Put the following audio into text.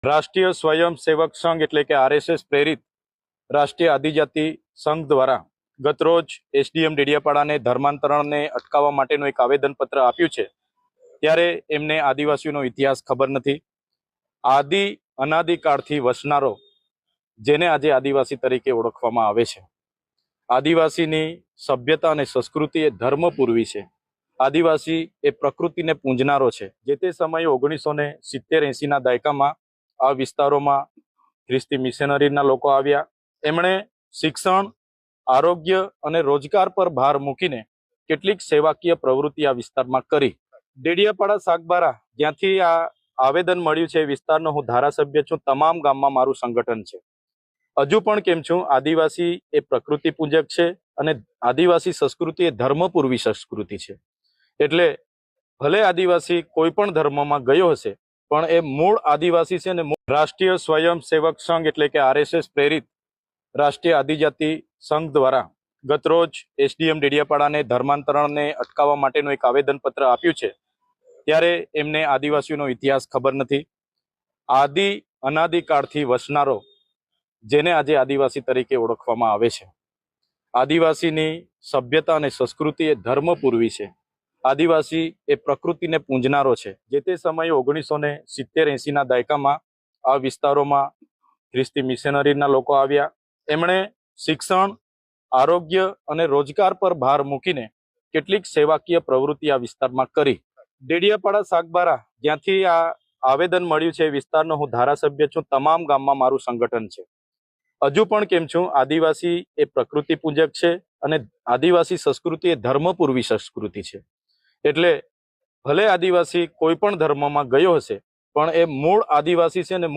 રાષ્ટ્રીય સ્વયંસેવક સંઘ એટલે કે આરએસએસ પ્રેરિત રાષ્ટ્રીય આદિજાતિ સંઘ દ્વારા ગતરોજ એસડીએમ ડેડિયાપાડાને ધર્માંતરણને અટકાવવા માટેનું એક આવેદનપત્ર આપ્યું છે। ત્યારે એમને આદિવાસીઓનો ઇતિહાસ ખબર નથી। અનાદિકાળથી વસનારો જેને આજે આદિવાસી તરીકે ઓળખવામાં આવે છે। આદિવાસીની સભ્યતા અને સંસ્કૃતિ એ ધર્મપૂર્વી છે। આદિવાસી એ પ્રકૃતિને પૂંજનારો છે। જે તે સમયે 1970-80ના દાયકામાં આ વિસ્તારોમાં ખ્રિસ્તી મિશનરીના લોકો આવ્યા। એમણે શિક્ષણ, આરોગ્ય અને રોજગાર પર ભાર મૂકીને કેટલીક સેવાકીય પ્રવૃત્તિ આ વિસ્તારમાં કરી। ડેડિયાપાડા સાગબારા જ્યાંથી આ આવેદન મળ્યું છે, વિસ્તારનો હું ધારાસભ્ય છું। તમામ ગામમાં મારું સંગઠન છે। હજુ પણ કેમ છું, આદિવાસી એ પ્રકૃતિ પૂજક છે અને આદિવાસી સંસ્કૃતિ એ ધર્મપૂર્વી સંસ્કૃતિ છે। એટલે ભલે આદિવાસી કોઈ પણ ધર્મમાં ગયો હશે, પણ એ મૂળ આદિવાસી છે ને। રાષ્ટ્રીય સ્વયંસેવક સંઘ એટલે કે આરએસએસ પ્રેરિત રાષ્ટ્રીય આદિજાતિ સંઘ દ્વારા ગતરોજ એસડીએમ ડેડિયાપાડાને ધર્માંતરણને અટકાવવા માટેનું એક આવેદનપત્ર આપ્યું છે। ત્યારે એમને આદિવાસીઓનો ઇતિહાસ ખબર નથી। અનાદિકાળથી વસનારો જેને આજે આદિવાસી તરીકે ઓળખવામાં આવે છે। આદિવાસીની સભ્યતા અને સંસ્કૃતિ એ ધર્મપૂર્વી છે। આદિવાસી એ પ્રકૃતિને પૂંજનારો છે। જે તે સમયે 1970-80ના દાયકામાં આ વિસ્તારોમાં ખ્રિસ્તી મિશનરીના લોકો આવ્યા। એમણે શિક્ષણ, આરોગ્ય અને રોજગાર પર ભાર મૂકીને કેટલીક સેવાકીય પ્રવૃત્તિ આ વિસ્તારમાં કરી। ડેડિયાપાડા સાગબારા જ્યાંથી આ આવેદન મળ્યું છે, વિસ્તારનો હું ધારાસભ્ય છું। તમામ ગામમાં મારું સંગઠન છે। હજુ પણ કેમ છું, આદિવાસી એ પ્રકૃતિ પૂજક છે અને આદિવાસી સંસ્કૃતિ એ ધર્મપૂર્વી સંસ્કૃતિ છે। એટલે ભલે આદિવાસી કોઈ પણ ધર્મમાં ગયો હશે, પણ એ મૂળ આદિવાસી છે ને